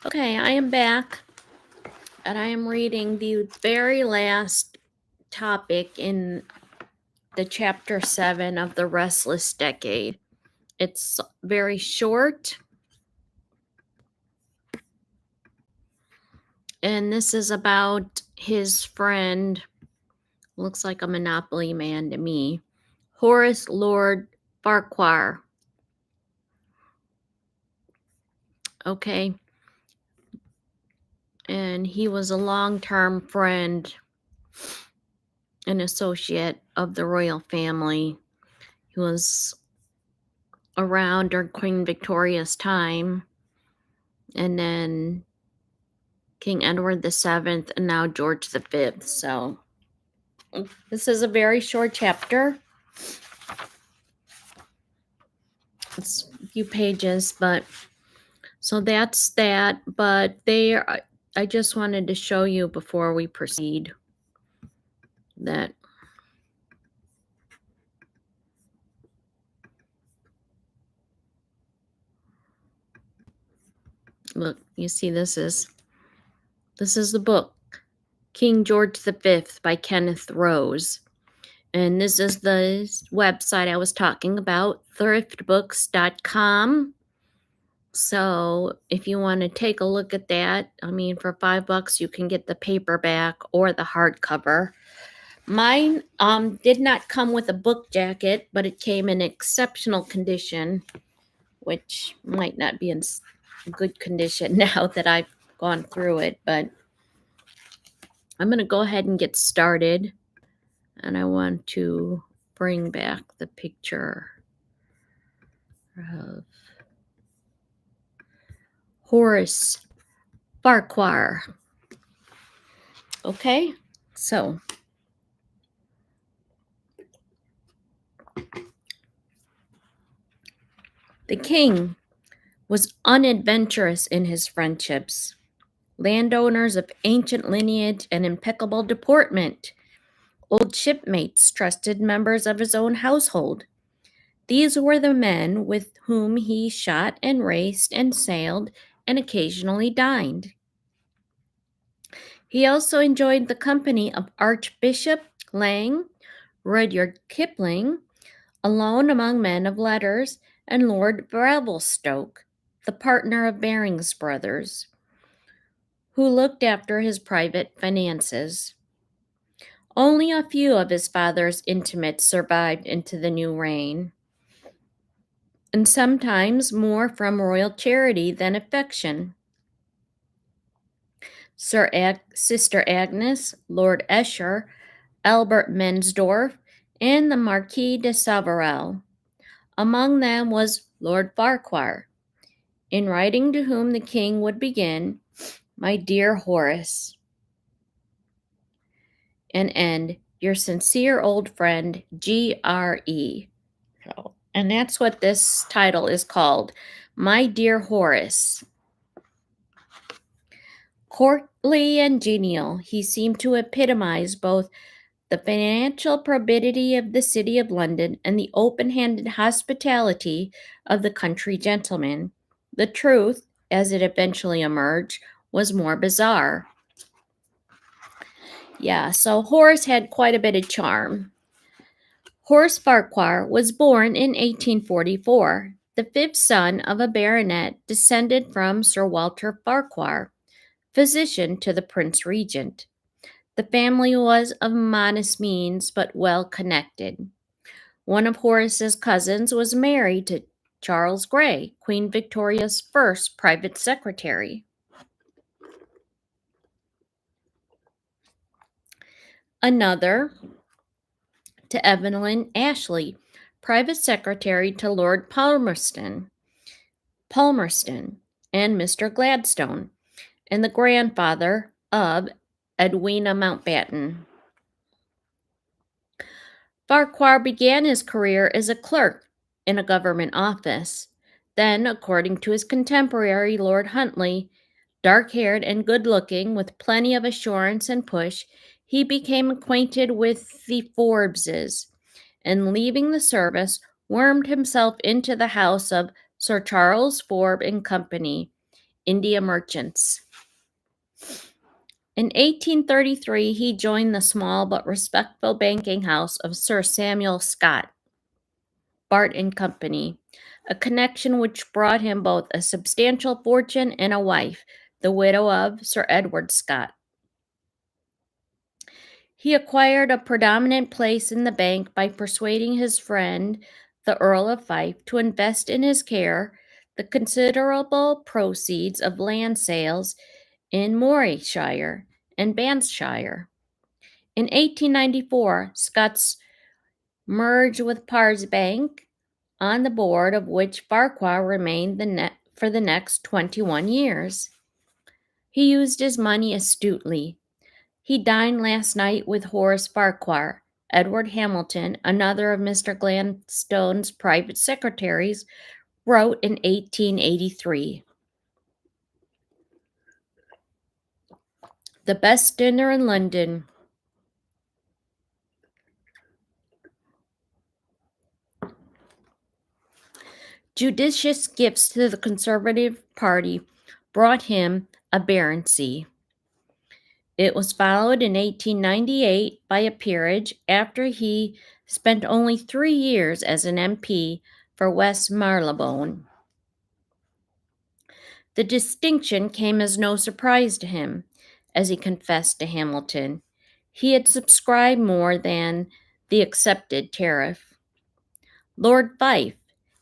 Okay, I am back and I am reading the very last topic in the chapter 7 of the Restless Decade. It's very short, and this is about his friend, looks like a Monopoly man to me, Horace Lord Farquhar. Okay, and he was a long-term friend and associate of the royal family. He was around during Queen Victoria's time, and then King Edward VII, and now George V. So this is a very short chapter. It's a few pages, but so that's that. But I just wanted to show you before we proceed that look, you see this is the book King George V by Kenneth Rose. And this is the website I was talking about, thriftbooks.com. So if you want to take a look at that, I mean, for $5 you can get the paperback or the hardcover. Mine did not come with a book jacket, but it came in exceptional condition, which might not be in good condition now that I've gone through it. But I'm going to go ahead and get started. And I want to bring back the picture of Horace Farquhar. Okay, so the king was unadventurous in his friendships. Landowners of ancient lineage and impeccable deportment, old shipmates, trusted members of his own household. These were the men with whom he shot and raced and sailed and occasionally dined. He also enjoyed the company of Archbishop Lang, Rudyard Kipling, alone among men of letters, and Lord Bravelstoke, the partner of Baring's brothers, who looked after his private finances. Only a few of his father's intimates survived into the new reign, and sometimes more from royal charity than affection. Sister Agnes, Lord Esher, Albert Mensdorff, and the Marquis de Savarel. Among them was Lord Farquhar, in writing to whom the king would begin, "My dear Horace," and end, "Your sincere old friend, G.R.E." And that's what this title is called, My Dear Horace. Courtly and genial, he seemed to epitomize both the financial probity of the city of London and the open-handed hospitality of the country gentleman. The truth, as it eventually emerged, was more bizarre. Yeah, so Horace had quite a bit of charm. Horace Farquhar was born in 1844, the fifth son of a baronet descended from Sir Walter Farquhar, physician to the Prince Regent. The family was of modest means but well connected. One of Horace's cousins was married to Charles Grey, Queen Victoria's first private secretary. Another to Evelyn Ashley, private secretary to Lord Palmerston, and Mr. Gladstone, and the grandfather of Edwina Mountbatten. Farquhar began his career as a clerk in a government office. Then, according to his contemporary Lord Huntley, dark-haired and good-looking, with plenty of assurance and push, he became acquainted with the Forbeses, and leaving the service, wormed himself into the house of Sir Charles Forbes and Company, India merchants. In 1833, he joined the small but respectable banking house of Sir Samuel Scott, Bart and Company, a connection which brought him both a substantial fortune and a wife, the widow of Sir Edward Scott. He acquired a predominant place in the bank by persuading his friend, the Earl of Fife, to invest in his care the considerable proceeds of land sales in Morayshire and Banffshire. In 1894, Scott's merged with Parr's Bank, on the board of which Farquhar remained for the next 21 years. He used his money astutely. He dined last night with Horace Farquhar. Edward Hamilton, another of Mr. Gladstone's private secretaries, wrote in 1883. The best dinner in London. Judicious gifts to the Conservative Party brought him a baronetcy. It was followed in 1898 by a peerage after he spent only 3 years as an MP for West Marylebone. The distinction came as no surprise to him, as he confessed to Hamilton. He had subscribed more than the accepted tariff. Lord Fife,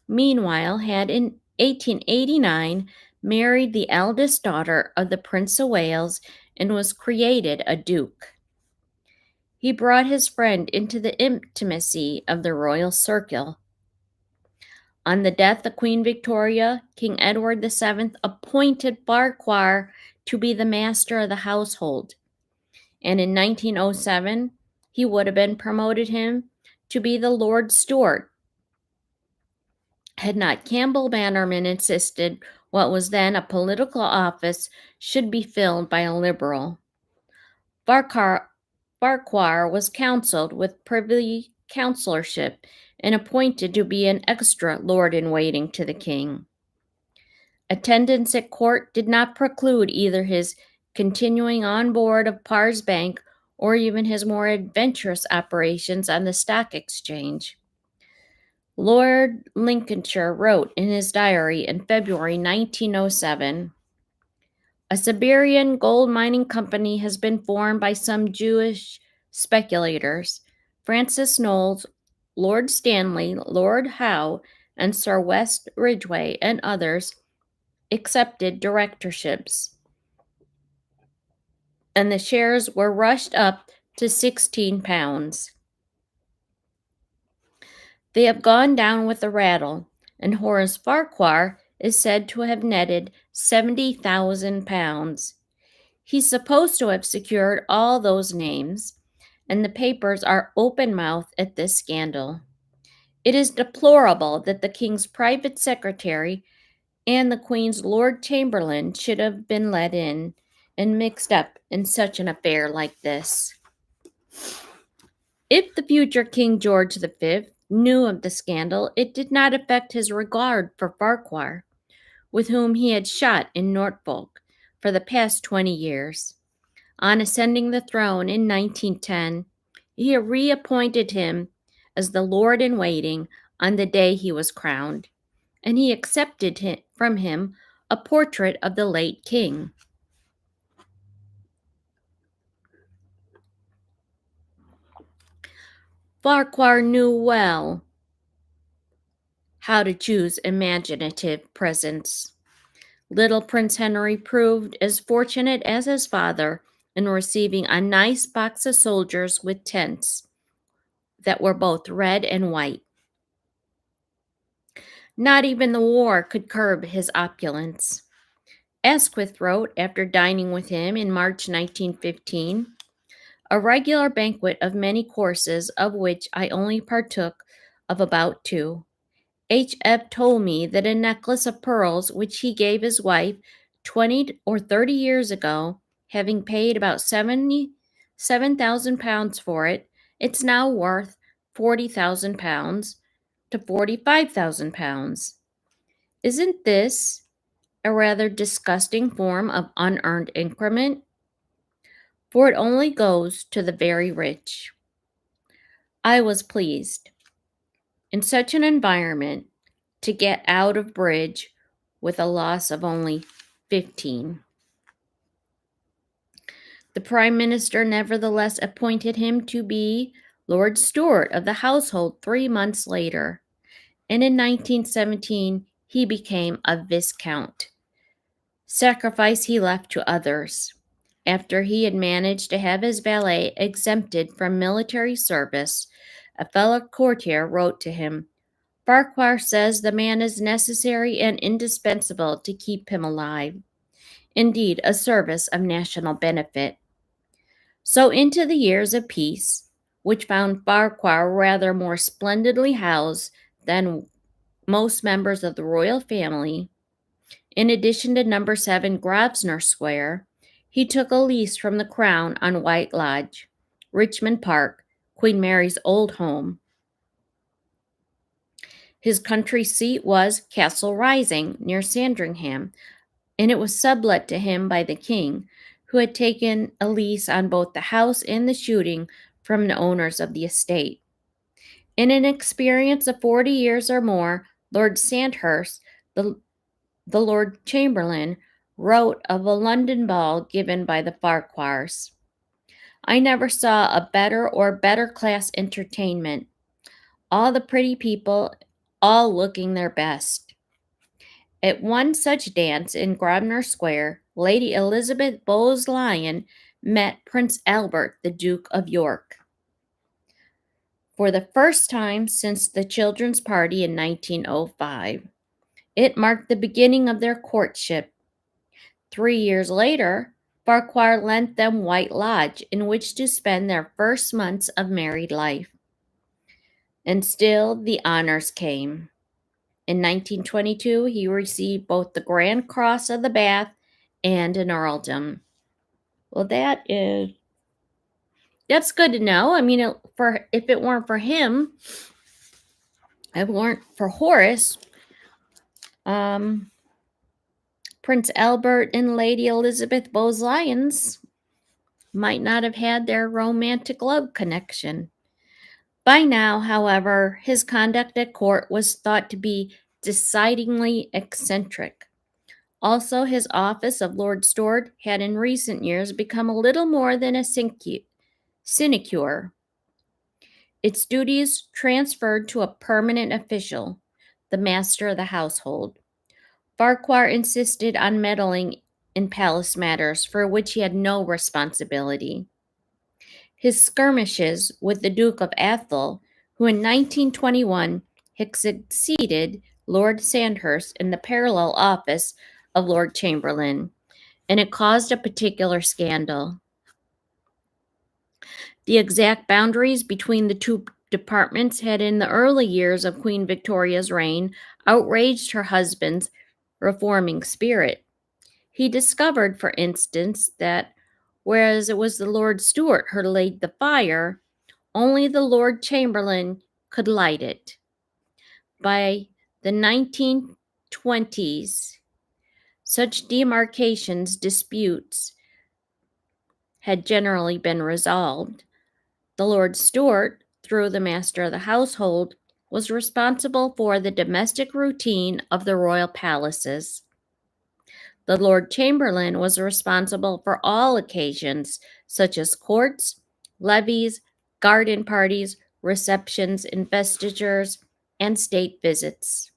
meanwhile, had in 1889 married the eldest daughter of the Prince of Wales and was created a duke. He brought his friend into the intimacy of the royal circle. On the death of Queen Victoria, King Edward VII appointed Farquhar to be the master of the household, and in 1907 he would have been promoted him to be the Lord Steward, had not Campbell Bannerman insisted what was then a political office should be filled by a Liberal. Farquhar was counseled with privy councillorship and appointed to be an extra lord-in-waiting to the king. Attendance at court did not preclude either his continuing on board of Parr's Bank or even his more adventurous operations on the stock exchange. Lord Lincolnshire wrote in his diary in February 1907, "A Siberian gold mining company has been formed by some Jewish speculators. Francis Knowles, Lord Stanley, Lord Howe, and Sir West Ridgway and others accepted directorships, and the shares were rushed up to £16. They have gone down with a rattle, and Horace Farquhar is said to have netted £70,000. He's supposed to have secured all those names, and the papers are open-mouthed at this scandal. It is deplorable that the King's private secretary and the Queen's Lord Chamberlain should have been let in and mixed up in such an affair like this." If the future King George V knew of the scandal, it did not affect his regard for Farquhar, with whom he had shot in Norfolk for the past 20 years. On ascending the throne in 1910, he reappointed him as the Lord-in-Waiting on the day he was crowned, and he accepted from him a portrait of the late king. Farquhar knew well how to choose imaginative presents. Little Prince Henry proved as fortunate as his father in receiving a nice box of soldiers with tents that were both red and white. Not even the war could curb his opulence. Asquith wrote after dining with him in March 1915, "A regular banquet of many courses, of which I only partook of about 2. H.F. told me that a necklace of pearls which he gave his wife 20 or 30 years ago, having paid about £7,000 for it, it's now worth £40,000 to £45,000. Isn't this a rather disgusting form of unearned increment, for it only goes to the very rich. I was pleased, in such an environment, to get out of bridge with a loss of only 15. The Prime Minister nevertheless appointed him to be Lord Steward of the household 3 months later, and in 1917 he became a Viscount. Sacrifice he left to others. After he had managed to have his valet exempted from military service, a fellow courtier wrote to him, "Farquhar says the man is necessary and indispensable to keep him alive. Indeed, a service of national benefit." So into the years of peace, which found Farquhar rather more splendidly housed than most members of the royal family, in addition to number 7 Grosvenor Square, he took a lease from the Crown on White Lodge, Richmond Park, Queen Mary's old home. His country seat was Castle Rising, near Sandringham, and it was sublet to him by the king, who had taken a lease on both the house and the shooting from the owners of the estate. In an experience of 40 years or more, Lord Sandhurst, the Lord Chamberlain, wrote of a London ball given by the Farquhars. "I never saw a better or better class entertainment. All the pretty people, all looking their best. At one such dance in Grosvenor Square, Lady Elizabeth Bowes-Lyon met Prince Albert, the Duke of York, for the first time since the children's party in 1905. It marked the beginning of their courtship. 3 years later, Farquhar lent them White Lodge in which to spend their first months of married life. And still the honors came. In 1922, he received both the Grand Cross of the Bath and an earldom." Well, that's good to know. I mean, if it weren't for him, if it weren't for Horace, Prince Albert and Lady Elizabeth Bowes-Lyons might not have had their romantic love connection. By now, however, his conduct at court was thought to be decidedly eccentric. Also, his office of Lord Steward had in recent years become a little more than a sinecure, its duties transferred to a permanent official, the master of the household. Farquhar insisted on meddling in palace matters for which he had no responsibility. His skirmishes with the Duke of Atholl, who in 1921 had succeeded Lord Sandhurst in the parallel office of Lord Chamberlain, and it caused a particular scandal. The exact boundaries between the two departments had in the early years of Queen Victoria's reign outraged her husband's reforming spirit. He discovered, for instance, that whereas it was the Lord Steward who laid the fire, only the Lord Chamberlain could light it. By the 1920s, such disputes had generally been resolved. The Lord Steward, through the master of the household, was responsible for the domestic routine of the royal palaces. The Lord Chamberlain was responsible for all occasions, such as courts, levees, garden parties, receptions, investitures, and state visits.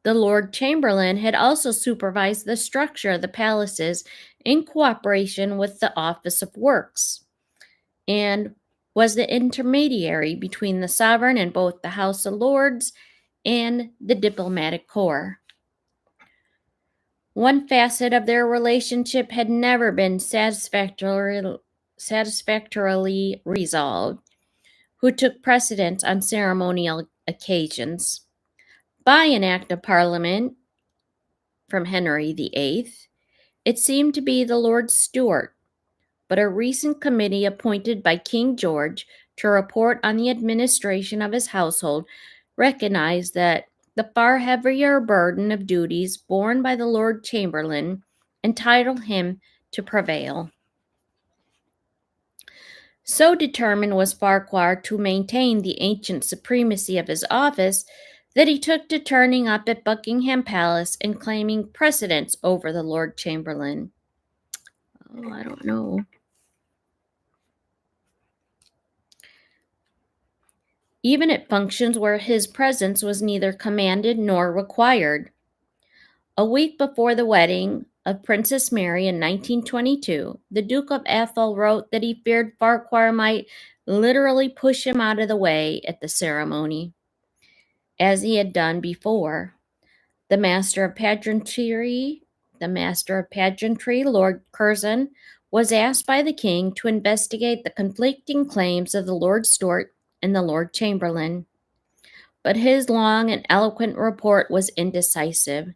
The Lord Chamberlain had also supervised the structure of the palaces in cooperation with the Office of Works, and was the intermediary between the sovereign and both the House of Lords and the diplomatic corps. One facet of their relationship had never been satisfactorily resolved: who took precedence on ceremonial occasions. By an act of Parliament from Henry VIII, it seemed to be the Lord Steward, but a recent committee appointed by King George to report on the administration of his household recognized that the far heavier burden of duties borne by the Lord Chamberlain entitled him to prevail. So determined was Farquhar to maintain the ancient supremacy of his office that he took to turning up at Buckingham Palace and claiming precedence over the Lord Chamberlain. Oh, I don't know. Even at functions where his presence was neither commanded nor required. A week before the wedding of Princess Mary in 1922, the Duke of Atholl wrote that he feared Farquhar might literally push him out of the way at the ceremony, as he had done before. The Master of Pageantry, Lord Curzon, was asked by the king to investigate the conflicting claims of the Lord Stewart and the Lord Chamberlain. But his long and eloquent report was indecisive.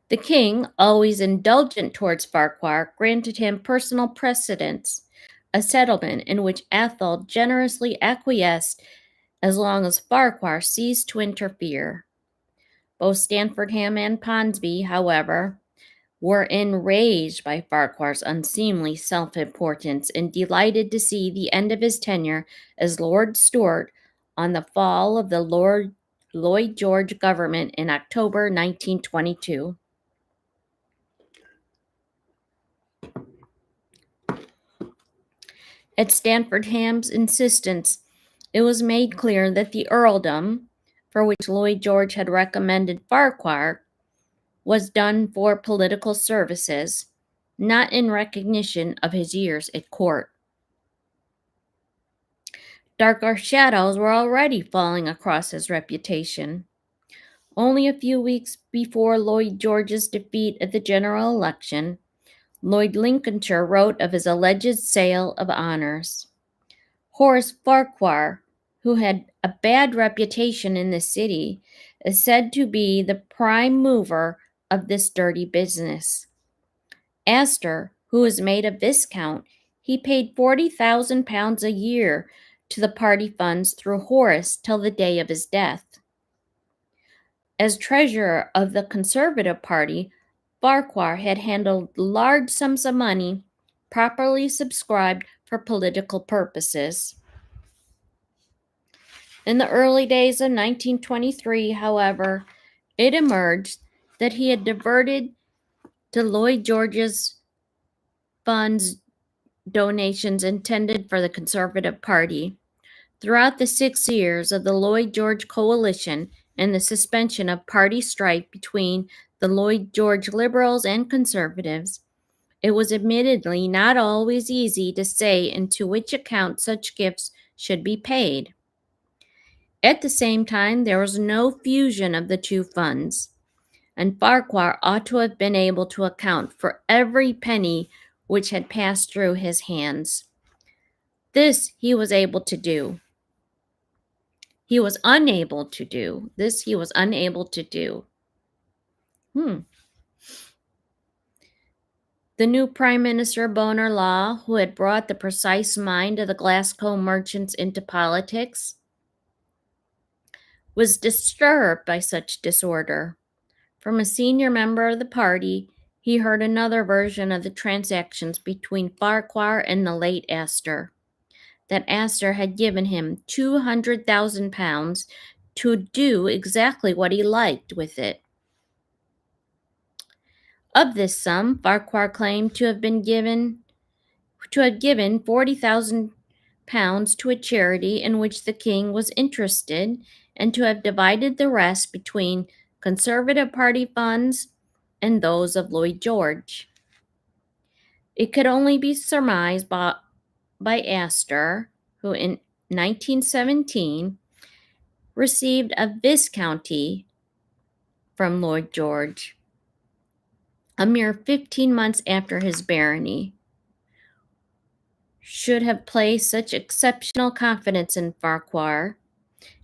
The king, always indulgent towards Farquhar, granted him personal precedence, a settlement in which Atholl generously acquiesced as long as Farquhar ceased to interfere. Both Stanfordham and Ponsonby, however, were enraged by Farquhar's unseemly self-importance and delighted to see the end of his tenure as Lord Stewart on the fall of the Lloyd George government in October 1922. At Stanfordham's insistence, it was made clear that the earldom, for which Lloyd George had recommended Farquhar, was done for political services, not in recognition of his years at court. Darker shadows were already falling across his reputation. Only a few weeks before Lloyd George's defeat at the general election, Lord Lincolnshire wrote of his alleged sale of honors. Horace Farquhar, who had a bad reputation in the city, is said to be the prime mover of this dirty business. Astor, who was made a viscount, he paid £40,000 a year to the party funds through Horace till the day of his death. As treasurer of the Conservative Party, Farquhar had handled large sums of money properly subscribed for political purposes. In the early days of 1923, however, it emerged that he had diverted to Lloyd George's funds donations intended for the Conservative Party. Throughout the 6 years of the Lloyd George coalition and the suspension of party strife between the Lloyd George Liberals and Conservatives, it was admittedly not always easy to say into which account such gifts should be paid. At the same time, there was no fusion of the two funds, and Farquhar ought to have been able to account for every penny which had passed through his hands. This he was able to do. He was unable to do. The new Prime Minister Bonar Law, who had brought the precise mind of the Glasgow merchants into politics, was disturbed by such disorder. From a senior member of the party, he heard another version of the transactions between Farquhar and the late Astor, that Astor had given him £200,000 to do exactly what he liked with it. Of this sum, Farquhar claimed to have given £40,000 to a charity in which the king was interested, and to have divided the rest between Conservative Party funds and those of Lloyd George. It could only be surmised by Astor, who in 1917 received a viscounty from Lloyd George, a mere 15 months after his barony, should have placed such exceptional confidence in Farquhar,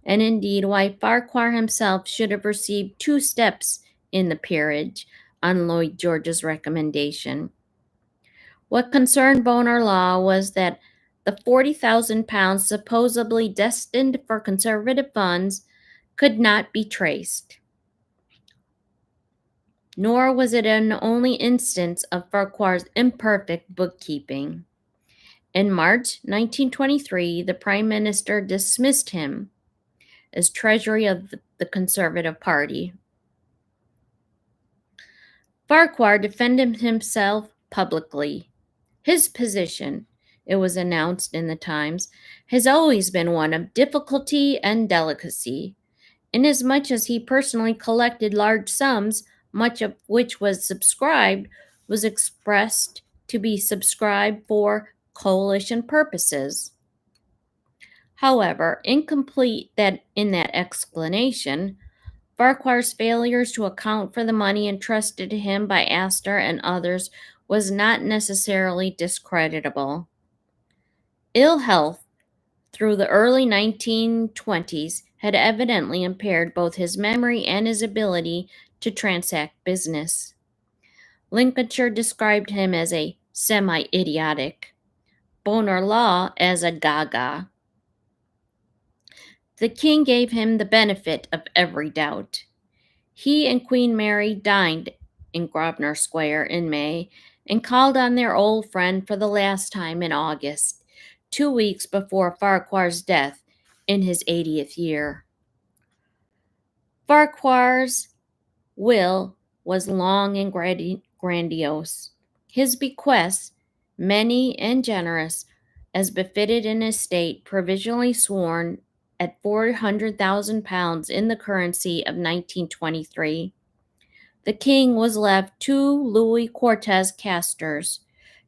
and indeed why Farquhar himself should have received 2 steps in the peerage on Lloyd George's recommendation. What concerned Bonar Law was that the £40,000 supposedly destined for Conservative funds could not be traced. Nor was it an only instance of Farquhar's imperfect bookkeeping. In March 1923, the Prime Minister dismissed him as Treasury of the Conservative Party. Farquhar defended himself publicly. His position, it was announced in the Times, has always been one of difficulty and delicacy, inasmuch as he personally collected large sums, much of which was expressed to be subscribed for coalition purposes. However, incomplete that in that explanation, Farquhar's failures to account for the money entrusted to him by Astor and others was not necessarily discreditable. Ill health through the early 1920s had evidently impaired both his memory and his ability to transact business. Lincolnshire described him as a semi-idiotic, Bonar Law as a gaga. The king gave him the benefit of every doubt. He and Queen Mary dined in Grosvenor Square in May and called on their old friend for the last time in August, 2 weeks before Farquhar's death in his 80th year. Farquhar's will was long and grandiose. His bequests, many and generous, as befitted an estate provisionally sworn at £400,000 in the currency of 1923. The king was left 2 Louis Cortez casters,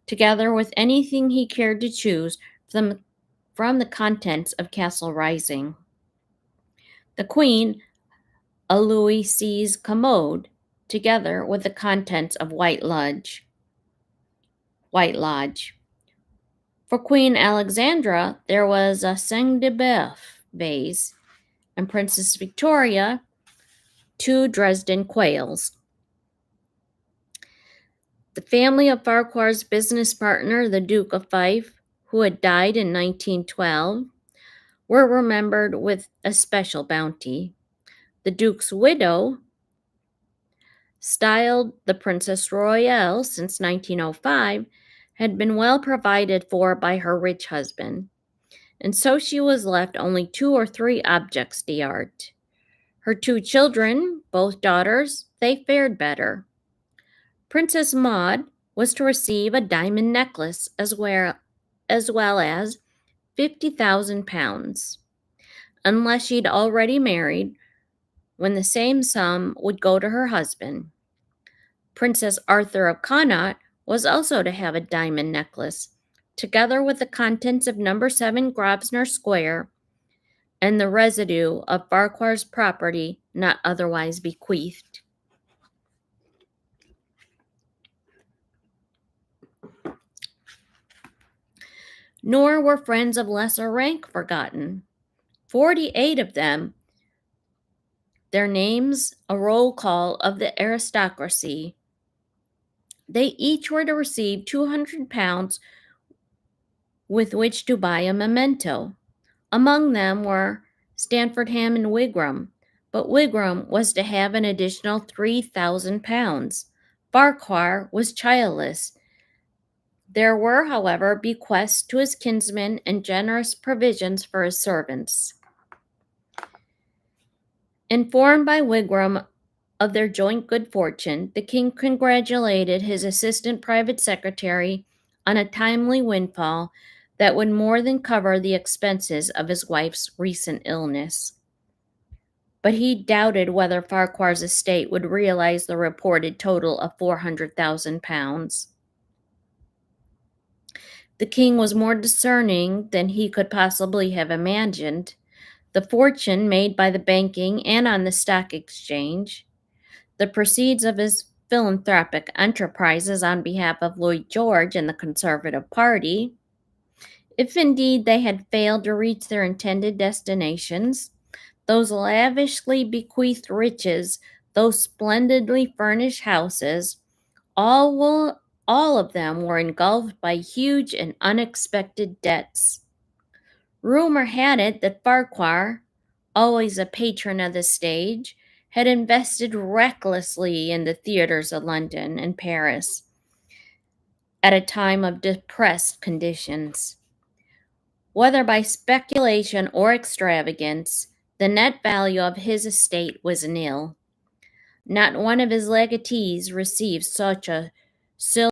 together with anything he cared to choose from the contents of Castle Rising. The queen, a Louis Seize commode, together with the contents of White Lodge. For Queen Alexandra, there was a Sang de Boeuf vase, and Princess Victoria, 2 Dresden quails. The family of Farquhar's business partner, the Duke of Fife, who had died in 1912, were remembered with a special bounty. The Duke's widow, styled the Princess Royale since 1905, had been well provided for by her rich husband, and so she was left only 2 or 3 objects d'art. Her 2 children, both daughters, they fared better. Princess Maud was to receive a diamond necklace as well as £50,000, unless she'd already married, when the same sum would go to her husband. Princess Arthur of Connaught was also to have a diamond necklace, together with the contents of number 7 Grosvenor Square and the residue of Farquhar's property not otherwise bequeathed. Nor were friends of lesser rank forgotten. 48 of them, their names a roll call of the aristocracy. They each were to receive £200 with which to buy a memento. Among them were Stanfordham and Wigram, but Wigram was to have an additional £3,000. Farquhar was childless. There were, however, bequests to his kinsmen and generous provisions for his servants. Informed by Wigram of their joint good fortune, the king congratulated his assistant private secretary on a timely windfall that would more than cover the expenses of his wife's recent illness. But he doubted whether Farquhar's estate would realize the reported total of £400,000. The king was more discerning than he could possibly have imagined. The fortune made by the banking and on the stock exchange, the proceeds of his philanthropic enterprises on behalf of Lloyd George and the Conservative Party, if indeed they had failed to reach their intended destinations, those lavishly bequeathed riches, those splendidly furnished houses, all of them were engulfed by huge and unexpected debts. Rumor had it that Farquhar always a patron of the stage, had invested recklessly in the theaters of London and Paris at a time of depressed conditions. Whether by speculation or extravagance, the net value of his estate was nil. Not one of his legatees received such a